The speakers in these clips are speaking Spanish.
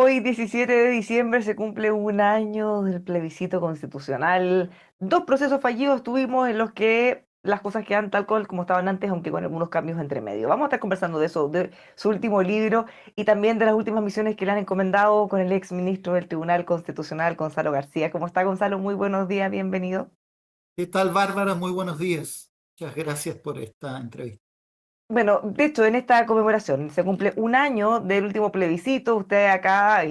Hoy, 17 de diciembre, se cumple un año del plebiscito constitucional. Dos procesos fallidos tuvimos en los que las cosas quedan tal cual como estaban antes, aunque con algunos cambios entre medio. Vamos a estar conversando de eso, de su último libro y también de las últimas misiones que le han encomendado con el ex ministro del Tribunal Constitucional, Gonzalo García. ¿Cómo está, Gonzalo? Muy buenos días, bienvenido. ¿Qué tal, Bárbara? Muy buenos días. Muchas gracias por esta entrevista. Bueno, de hecho, en esta conmemoración se cumple un año del último plebiscito. Usted acá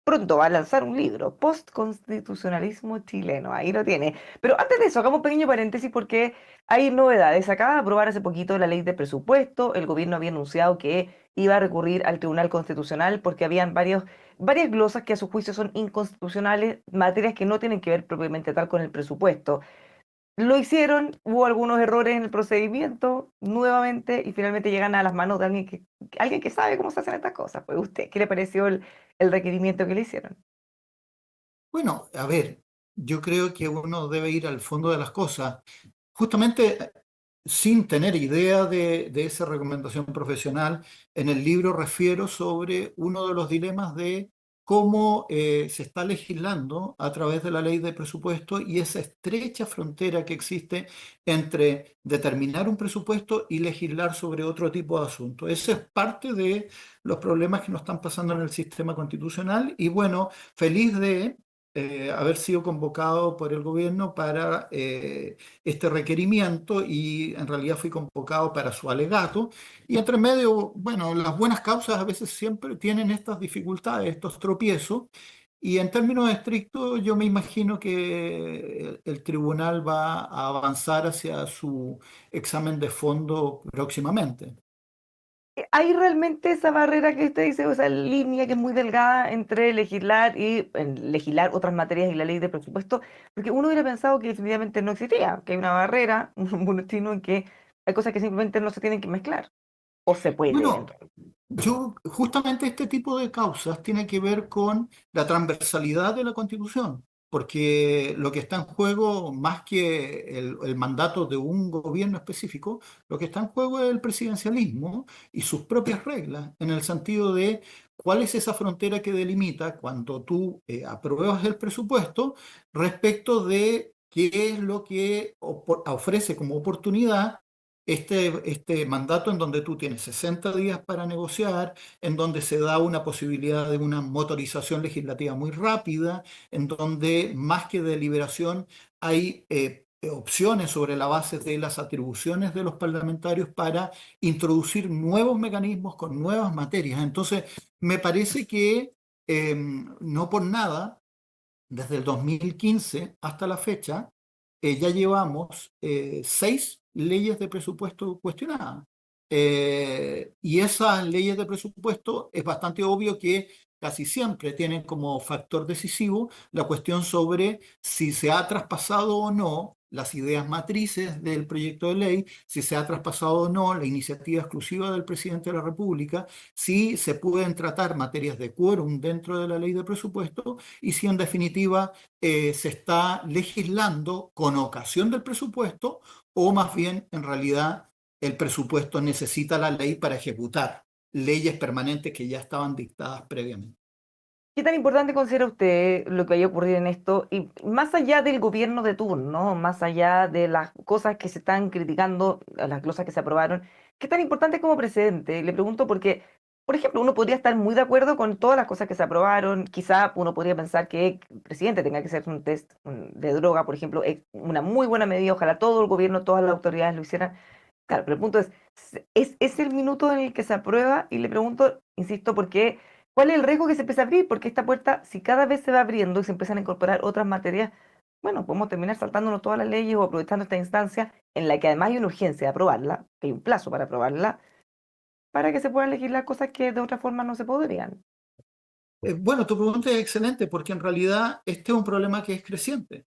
pronto va a lanzar un libro, Postconstitucionalismo chileno. Ahí lo tiene. Pero antes de eso, hagamos un pequeño paréntesis porque hay novedades. Se acaba de aprobar hace poquito la ley de presupuesto. El gobierno había anunciado que iba a recurrir al Tribunal Constitucional porque habían varias glosas que a su juicio son inconstitucionales, materias que no tienen que ver propiamente tal con el presupuesto. Lo hicieron, hubo algunos errores en el procedimiento nuevamente y finalmente llegan a las manos de alguien que sabe cómo se hacen estas cosas. Pues usted, ¿qué le pareció el requerimiento que le hicieron? Bueno, a ver, yo creo que uno debe ir al fondo de las cosas. Justamente sin tener idea de esa recomendación profesional, en el libro refiero sobre uno de los dilemas de cómo se está legislando a través de la ley de presupuesto y esa estrecha frontera que existe entre determinar un presupuesto y legislar sobre otro tipo de asuntos. Ese es parte de los problemas que nos están pasando en el sistema constitucional y bueno, feliz de haber sido convocado por el gobierno para este requerimiento y en realidad fui convocado para su alegato. Y entre medio, bueno, las buenas causas a veces siempre tienen estas dificultades, estos tropiezos. Y en términos estrictos, yo me imagino que el tribunal va a avanzar hacia su examen de fondo próximamente. ¿Hay realmente esa barrera que usted dice, o esa línea que es muy delgada entre legislar y legislar otras materias y la ley de presupuesto? Porque uno hubiera pensado que definitivamente no existía, que hay una barrera, un buen destino en que hay cosas que simplemente no se tienen que mezclar, o se puede Bueno, eventualmente. justamente este tipo de causas tiene que ver con la transversalidad de la Constitución, porque lo que está en juego, más que el mandato de un gobierno específico, lo que está en juego es el presidencialismo y sus propias reglas, en el sentido de cuál es esa frontera que delimita cuando tú apruebas el presupuesto respecto de qué es lo que ofrece como oportunidad este mandato en donde tú tienes 60 días para negociar, en donde se da una posibilidad de una motorización legislativa muy rápida, en donde más que deliberación hay opciones sobre la base de las atribuciones de los parlamentarios para introducir nuevos mecanismos con nuevas materias. Entonces, me parece que no por nada desde el 2015 hasta la fecha, ya llevamos 6 leyes de presupuesto cuestionadas. Y esas leyes de presupuesto es bastante obvio que casi siempre tienen como factor decisivo la cuestión sobre si se ha traspasado o no las ideas matrices del proyecto de ley, si se ha traspasado o no la iniciativa exclusiva del presidente de la República, si se pueden tratar materias de quórum dentro de la ley de presupuesto y si en definitiva se está legislando con ocasión del presupuesto o más bien en realidad el presupuesto necesita la ley para ejecutar leyes permanentes que ya estaban dictadas previamente. ¿Qué tan importante considera usted lo que haya ocurrido en esto? Y más allá del gobierno de turno, ¿no? Más allá de las cosas que se están criticando, las cosas que se aprobaron, ¿qué tan importante es como precedente? Le pregunto porque, por ejemplo, uno podría estar muy de acuerdo con todas las cosas que se aprobaron. Quizá uno podría pensar que el presidente tenga que hacer un test de droga, por ejemplo, es una muy buena medida. Ojalá todo el gobierno, todas las autoridades lo hicieran. Claro, pero el punto es el minuto en el que se aprueba y le pregunto, insisto, ¿por qué? ¿Cuál es el riesgo que se empieza a abrir? Porque esta puerta, si cada vez se va abriendo y se empiezan a incorporar otras materias, bueno, podemos terminar saltándonos todas las leyes o aprovechando esta instancia en la que además hay una urgencia de aprobarla, que hay un plazo para aprobarla, para que se puedan legislar cosas que de otra forma no se podrían. Bueno, tu pregunta es excelente porque en realidad este es un problema que es creciente.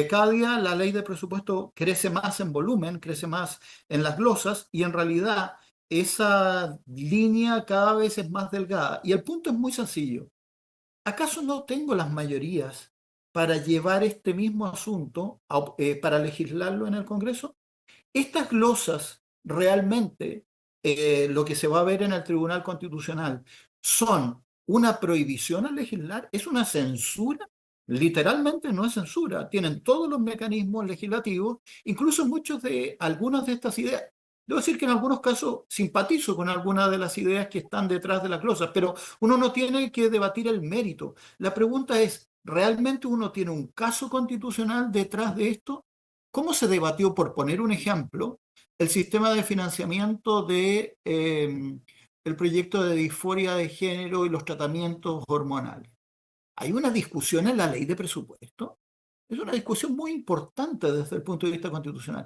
Cada día la ley de presupuesto crece más en volumen, crece más en las glosas y en realidad esa línea cada vez es más delgada. Y el punto es muy sencillo. ¿Acaso no tengo las mayorías para llevar este mismo asunto, para legislarlo en el Congreso? Estas glosas realmente, lo que se va a ver en el Tribunal Constitucional, son una prohibición al legislar, es una censura. Literalmente no es censura. Tienen todos los mecanismos legislativos, incluso muchos de algunas de estas ideas. Debo decir que en algunos casos simpatizo con algunas de las ideas que están detrás de las glosas, pero uno no tiene que debatir el mérito. La pregunta es, ¿realmente uno tiene un caso constitucional detrás de esto? ¿Cómo se debatió, por poner un ejemplo, el sistema de financiamiento de el proyecto de disforia de género y los tratamientos hormonales? Hay una discusión en la ley de presupuesto. Es una discusión muy importante desde el punto de vista constitucional.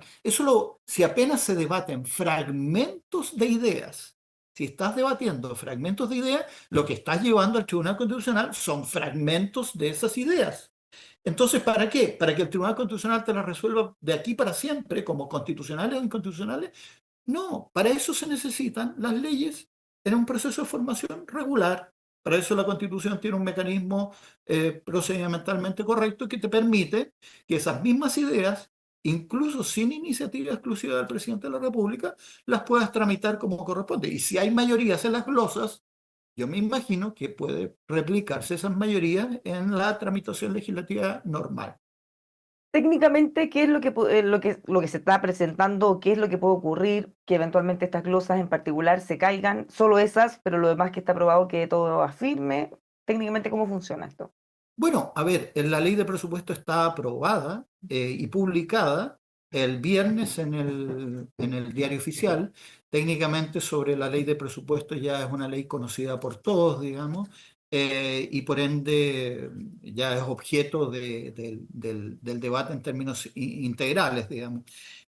Si apenas se debaten fragmentos de ideas, si estás debatiendo fragmentos de ideas, lo que estás llevando al Tribunal Constitucional son fragmentos de esas ideas. Entonces, ¿para qué? ¿Para que el Tribunal Constitucional te las resuelva de aquí para siempre, como constitucionales o inconstitucionales? No, para eso se necesitan las leyes en un proceso de formación regular. Para eso la Constitución tiene un mecanismo procedimentalmente correcto que te permite que esas mismas ideas, incluso sin iniciativa exclusiva del presidente de la República, las puedas tramitar como corresponde. Y si hay mayorías en las glosas, yo me imagino que puede replicarse esas mayorías en la tramitación legislativa normal. Técnicamente, ¿qué es lo que se está presentando? ¿Qué es lo que puede ocurrir? Que eventualmente estas glosas en particular se caigan, solo esas, pero lo demás que está aprobado quede todo a firme. Técnicamente, ¿cómo funciona esto? Bueno, a ver, la ley de presupuesto está aprobada y publicada el viernes en el diario oficial. Técnicamente sobre la ley de presupuesto ya es una ley conocida por todos, digamos, y por ende ya es objeto del debate en términos integrales, digamos.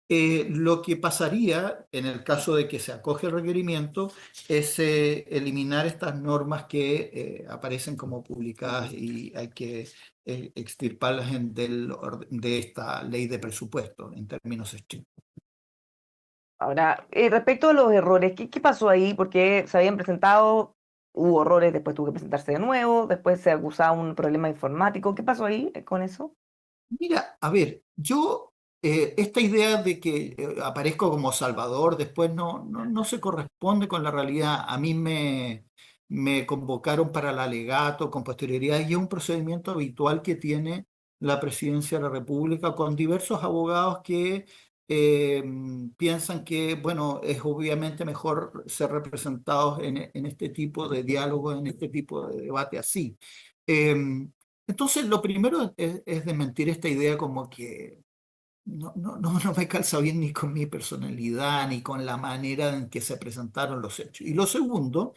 Lo que pasaría en el caso de que se acoge el requerimiento es eliminar estas normas que aparecen como publicadas y hay que extirparlas de esta ley de presupuesto en términos estrictos. Ahora, respecto a los errores, ¿qué pasó ahí? Porque se habían presentado, hubo errores, después tuvo que presentarse de nuevo, después se acusaba un problema informático. ¿Qué pasó ahí con eso? Mira, a ver, esta idea de que aparezco como Salvador después no se corresponde con la realidad. A mí me convocaron para el alegato con posterioridad y es un procedimiento habitual que tiene la Presidencia de la República con diversos abogados que eh, piensan que, bueno, es obviamente mejor ser representados en este tipo de diálogo, en este tipo de debate así. Entonces, lo primero es desmentir esta idea como que no me calza bien ni con mi personalidad, ni con la manera en que se presentaron los hechos. Y lo segundo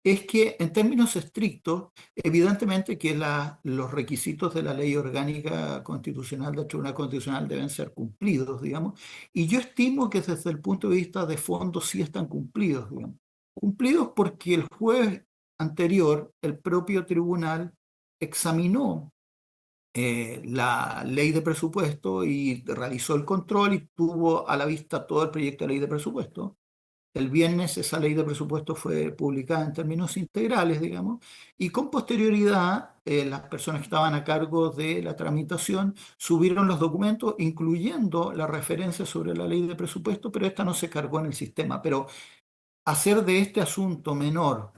es que en términos estrictos, evidentemente que los requisitos de la ley orgánica constitucional del Tribunal Constitucional deben ser cumplidos, digamos, y yo estimo que desde el punto de vista de fondo sí están cumplidos, digamos. Cumplidos porque el jueves anterior, el propio tribunal examinó la ley de presupuesto y realizó el control y tuvo a la vista todo el proyecto de ley de presupuesto. El viernes esa ley de presupuesto fue publicada en términos integrales, digamos, y con posterioridad las personas que estaban a cargo de la tramitación subieron los documentos, incluyendo la referencia sobre la ley de presupuesto, pero esta no se cargó en el sistema. Pero hacer de este asunto menor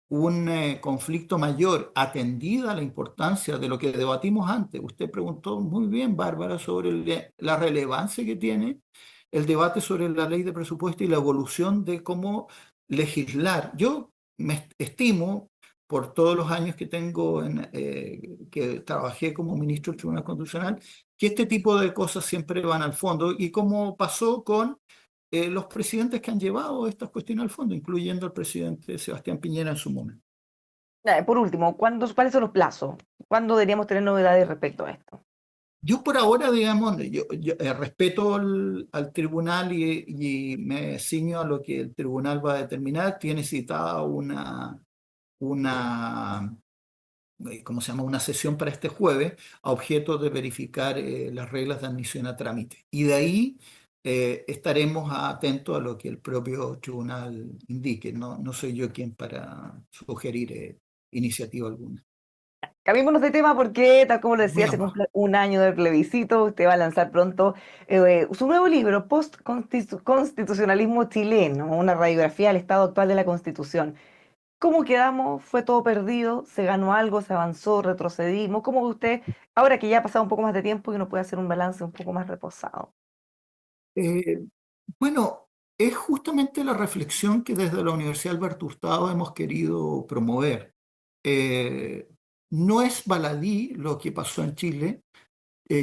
un conflicto mayor, atendida la importancia de lo que debatimos antes. Usted preguntó muy bien, Bárbara, sobre la relevancia que tiene el debate sobre la ley de presupuesto y la evolución de cómo legislar. Yo me estimo, por todos los años que tengo, que trabajé como ministro del Tribunal Constitucional, que este tipo de cosas siempre van al fondo y como pasó con los presidentes que han llevado estas cuestiones al fondo, incluyendo el presidente Sebastián Piñera en su momento. Por último, ¿cuáles son los plazos? ¿Cuándo deberíamos tener novedades respecto a esto? Yo por ahora, digamos, yo respeto al tribunal y me ciño a lo que el tribunal va a determinar. Tiene citada una ¿cómo se llama? Una sesión para este jueves a objeto de verificar las reglas de admisión a trámite. Y de ahí estaremos atentos a lo que el propio tribunal indique. No soy yo quien para sugerir iniciativa alguna. Cambiémonos de tema porque, tal como lo Muy decía, se amable. cumple un año del plebiscito. Usted va a lanzar pronto su nuevo libro, Post-Constitucionalismo Chileno, una radiografía del estado actual de la Constitución. ¿Cómo quedamos? ¿Fue todo perdido? ¿Se ganó algo? ¿Se avanzó? ¿Retrocedimos? ¿Cómo ve usted, ahora que ya ha pasado un poco más de tiempo y uno puede hacer un balance un poco más reposado? Eh, bueno, es justamente la reflexión que desde la Universidad Alberto Hurtado hemos querido promover. Eh, no es baladí lo que pasó en Chile.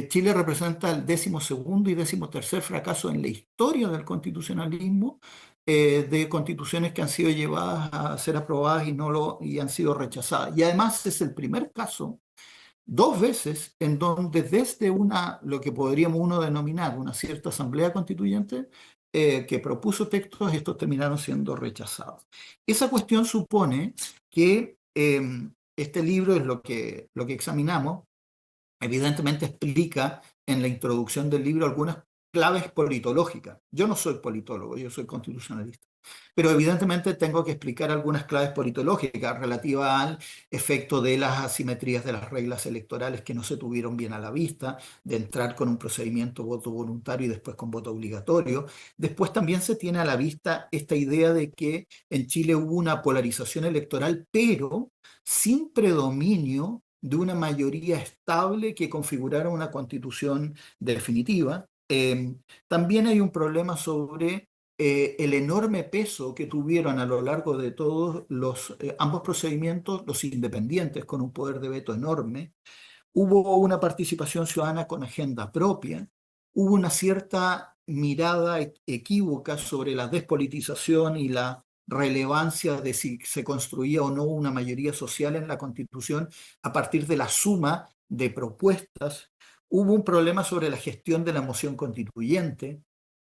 Chile representa el 12º y 13º fracaso en la historia del constitucionalismo, de constituciones que han sido llevadas a ser aprobadas y han sido rechazadas. Y además es el primer caso, dos veces, en donde desde lo que podríamos uno denominar una cierta asamblea constituyente, que propuso textos, estos terminaron siendo rechazados. Esa cuestión supone que este libro es lo que examinamos. Evidentemente explica en la introducción del libro algunas claves politológicas. Yo no soy politólogo, yo soy constitucionalista, pero evidentemente tengo que explicar algunas claves politológicas relativas al efecto de las asimetrías de las reglas electorales que no se tuvieron bien a la vista, de entrar con un procedimiento voto voluntario y después con voto obligatorio. Después también se tiene a la vista esta idea de que en Chile hubo una polarización electoral, pero sin predominio de una mayoría estable que configurara una constitución definitiva. También hay un problema sobre el enorme peso que tuvieron a lo largo de todos ambos procedimientos los independientes con un poder de veto enorme. Hubo una participación ciudadana con agenda propia, hubo una cierta mirada equívoca sobre la despolitización y la relevancia de si se construía o no una mayoría social en la Constitución a partir de la suma de propuestas. Hubo un problema sobre la gestión de la moción constituyente.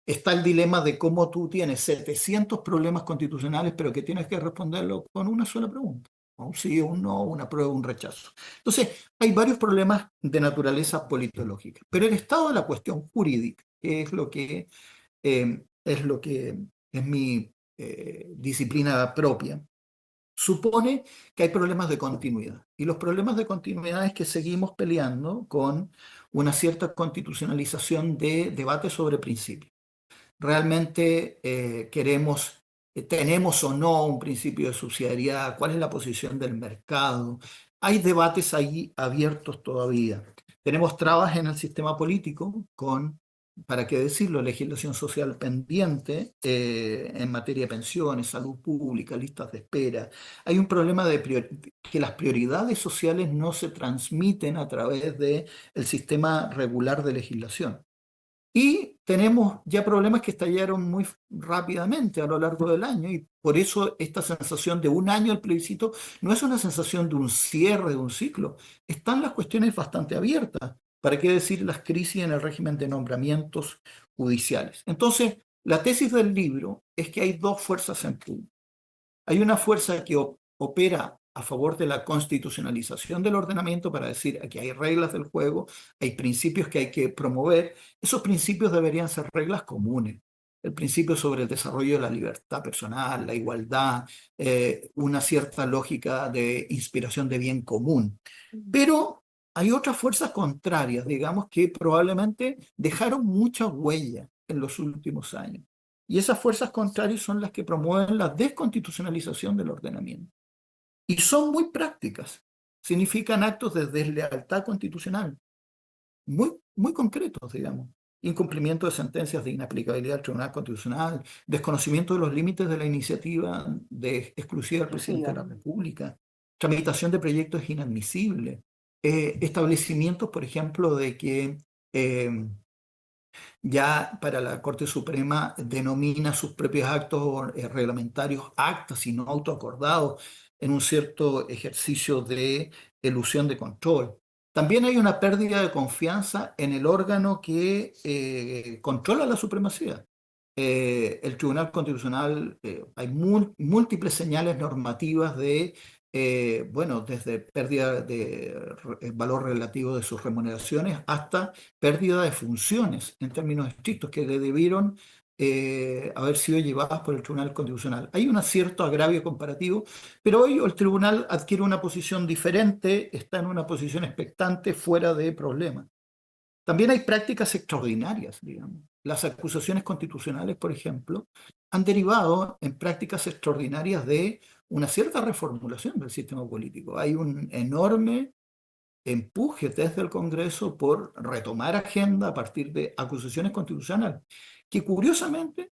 Está el dilema de cómo tú tienes 700 problemas constitucionales, pero que tienes que responderlo con una sola pregunta. Un sí, un no, una prueba, un rechazo. Entonces, hay varios problemas de naturaleza politológica, pero el estado de la cuestión jurídica, que es lo que es mi disciplina propia, supone que hay problemas de continuidad. Y los problemas de continuidad es que seguimos peleando con una cierta constitucionalización de debates sobre principios. ¿Realmente tenemos o no un principio de subsidiariedad? ¿Cuál es la posición del mercado? Hay debates ahí abiertos todavía. Tenemos trabas en el sistema político con, para qué decirlo, legislación social pendiente en materia de pensiones, salud pública, listas de espera. Hay un problema que las prioridades sociales no se transmiten a través del sistema regular de legislación. Y tenemos ya problemas que estallaron muy rápidamente a lo largo del año y por eso esta sensación de un año al plebiscito no es una sensación de un cierre de un ciclo. Están las cuestiones bastante abiertas. ¿Para qué decir las crisis en el régimen de nombramientos judiciales? Entonces, la tesis del libro es que hay dos fuerzas en pugna. Hay una fuerza que opera a favor de la constitucionalización del ordenamiento para decir aquí hay reglas del juego, hay principios que hay que promover. Esos principios deberían ser reglas comunes. El principio sobre el desarrollo de la libertad personal, la igualdad, una cierta lógica de inspiración de bien común. Pero hay otras fuerzas contrarias, digamos, que probablemente dejaron mucha huella en los últimos años. Y esas fuerzas contrarias son las que promueven la desconstitucionalización del ordenamiento. Y son muy prácticas. Significan actos de deslealtad constitucional, muy, muy concretos, digamos. Incumplimiento de sentencias de inaplicabilidad del Tribunal Constitucional, desconocimiento de los límites de la iniciativa exclusiva del presidente de la República, tramitación de proyectos inadmisibles, establecimientos, por ejemplo, de que ya para la Corte Suprema denomina sus propios actos reglamentarios actas y no autoacordados en un cierto ejercicio de elusión de control. También hay una pérdida de confianza en el órgano que controla la supremacía. El Tribunal Constitucional, hay múltiples señales normativas de, bueno, desde pérdida de valor relativo de sus remuneraciones hasta pérdida de funciones en términos estrictos que le debieron haber sido llevadas por el Tribunal Constitucional. Hay un cierto agravio comparativo, pero hoy el tribunal adquiere una posición diferente, está en una posición expectante, fuera de problemas. También hay prácticas extraordinarias, digamos, las acusaciones constitucionales, por ejemplo, han derivado en prácticas extraordinarias de una cierta reformulación del sistema político. Hay un enorme empuje desde el Congreso por retomar agenda a partir de acusaciones constitucionales, que curiosamente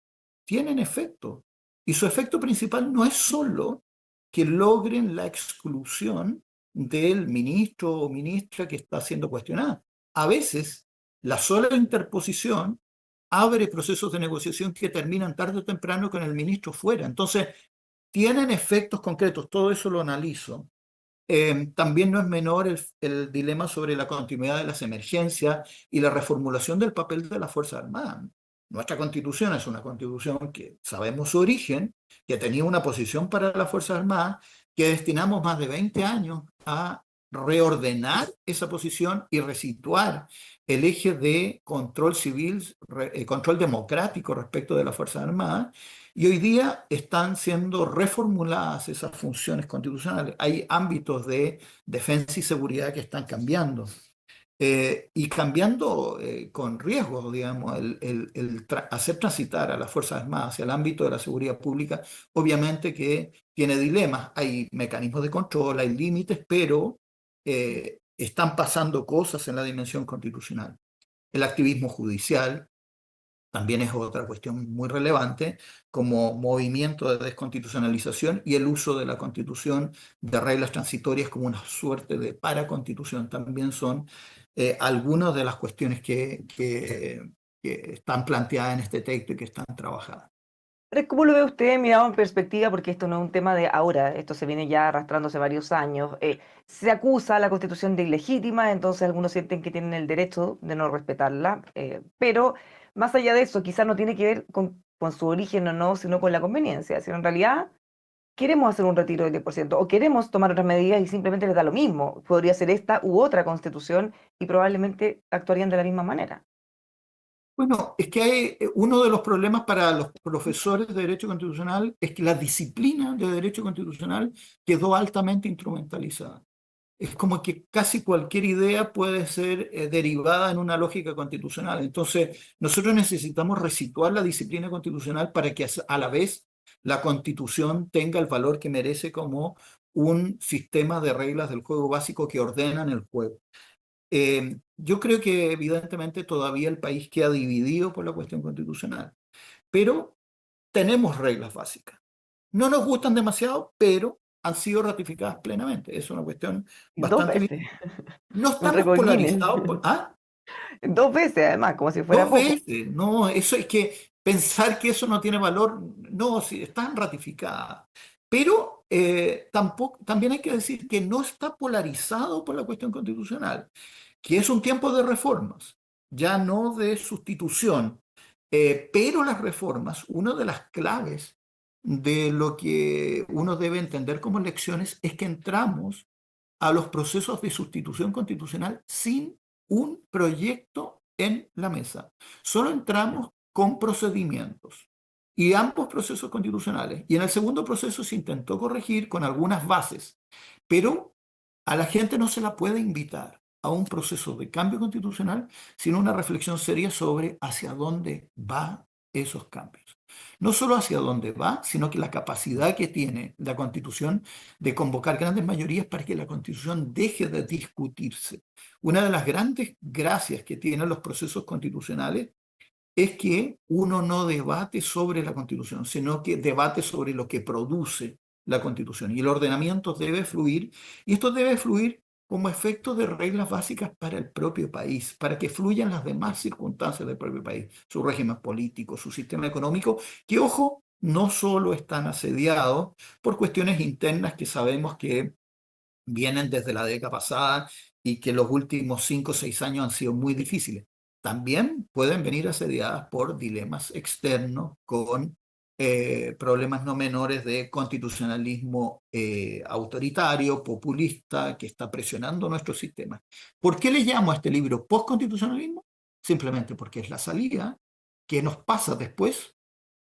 tienen efecto. Y su efecto principal no es solo que logren la exclusión del ministro o ministra que está siendo cuestionada. A veces, la sola interposición abre procesos de negociación que terminan tarde o temprano con el ministro fuera. Entonces, tienen efectos concretos, todo eso lo analizo. También no es menor el dilema sobre la continuidad de las emergencias y la reformulación del papel de las Fuerzas Armadas. Nuestra constitución es una constitución que sabemos su origen, que tenía una posición para las Fuerzas Armadas, que destinamos más de 20 años a reordenar esa posición y resituar el eje de control civil, control democrático respecto de las Fuerzas Armadas, y hoy día están siendo reformuladas esas funciones constitucionales. Hay ámbitos de defensa y seguridad que están cambiando. Y cambiando con riesgos, digamos, hacer transitar a las Fuerzas Armadas hacia el ámbito de la seguridad pública, obviamente que tiene dilemas. Hay mecanismos de control, hay límites, pero están pasando cosas en la dimensión constitucional. El activismo judicial también es otra cuestión muy relevante, como movimiento de desconstitucionalización y el uso de la Constitución de reglas transitorias como una suerte de paraconstitución. También son algunas de las cuestiones que están planteadas en este texto y que están trabajadas. Pero ¿cómo lo ve usted mirado en perspectiva? Porque esto no es un tema de ahora, esto se viene ya arrastrándose varios años. Se acusa a la Constitución de ilegítima, entonces algunos sienten que tienen el derecho de no respetarla, pero más allá de eso, quizás no tiene que ver con su origen o no, sino con la conveniencia. Si en realidad queremos hacer un retiro del 10% o queremos tomar otras medidas y simplemente les da lo mismo, podría ser esta u otra Constitución y probablemente actuarían de la misma manera. Bueno, es que hay uno de los problemas para los profesores de Derecho Constitucional es que la disciplina de Derecho Constitucional quedó altamente instrumentalizada. Es como que casi cualquier idea puede ser derivada en una lógica constitucional. Entonces, nosotros necesitamos resituar la disciplina constitucional para que a la vez la Constitución tenga el valor que merece como un sistema de reglas del juego básico que ordenan el juego. Yo creo que evidentemente todavía el país queda dividido por la cuestión constitucional, pero tenemos reglas básicas. No nos gustan demasiado, pero han sido ratificadas plenamente. Es una cuestión Dos bastante veces, bien. No un estamos récord Guinness. polarizados por... ¿Ah? Dos veces además, como si fuera Dos poco. veces. No, eso es que pensar que eso no tiene valor, no, sí, están ratificadas. Pero tampoco, también hay que decir que no está polarizado por la cuestión constitucional, que es un tiempo de reformas, ya no de sustitución. Pero las reformas, una de las claves de lo que uno debe entender como lecciones es que entramos a los procesos de sustitución constitucional sin un proyecto en la mesa. Solo entramos con procedimientos y ambos procesos constitucionales. Y en el segundo proceso se intentó corregir con algunas bases, pero a la gente no se la puede invitar a un proceso de cambio constitucional sin una reflexión seria sobre hacia dónde va esos cambios. No solo hacia dónde va, sino que la capacidad que tiene la Constitución de convocar grandes mayorías para que la Constitución deje de discutirse. Una de las grandes gracias que tienen los procesos constitucionales es que uno no debate sobre la Constitución, sino que debate sobre lo que produce la Constitución. Y el ordenamiento debe fluir, y esto debe fluir como efecto de reglas básicas para el propio país, para que fluyan las demás circunstancias del propio país, su régimen político, su sistema económico, que, ojo, no solo están asediados por cuestiones internas que sabemos que vienen desde la década pasada y que los últimos 5 o 6 años han sido muy difíciles. También pueden venir asediadas por dilemas externos con problemas no menores de constitucionalismo autoritario, populista, que está presionando nuestro sistema. ¿Por qué le llamo a este libro postconstitucionalismo? Simplemente porque es la salida. ¿Qué nos pasa después?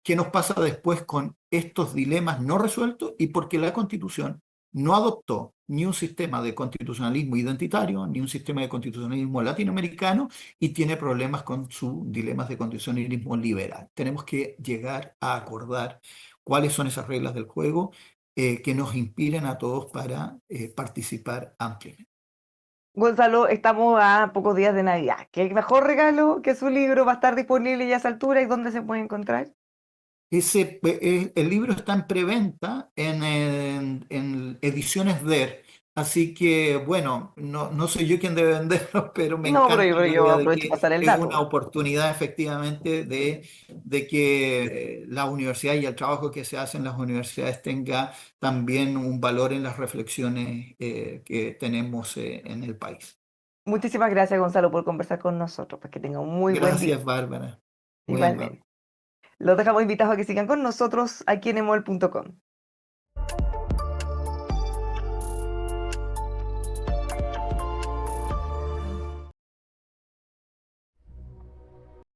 ¿Qué nos pasa después con estos dilemas no resueltos? Y porque la Constitución no adoptó ni un sistema de constitucionalismo identitario, ni un sistema de constitucionalismo latinoamericano, y tiene problemas con sus dilemas de constitucionalismo liberal. Tenemos que llegar a acordar cuáles son esas reglas del juego que nos inspiren a todos para participar ampliamente. Gonzalo, estamos a pocos días de Navidad. ¿Qué mejor regalo que su libro va a estar disponible ya a esa altura y dónde se puede encontrar? El libro está en preventa en Ediciones Der, así que bueno, no soy yo quien debe venderlo, pero me No, encanta pero la yo idea de aprovecho para que pasar el es una dato. oportunidad efectivamente de que la universidad y el trabajo que se hace en las universidades tenga también un valor en las reflexiones que tenemos en el país. Muchísimas gracias, Gonzalo, por conversar con nosotros. Pues que tenga un muy buen día. Gracias, Bárbara. Muy amable. Igualmente. Los dejamos invitados a que sigan con nosotros aquí en emol.com.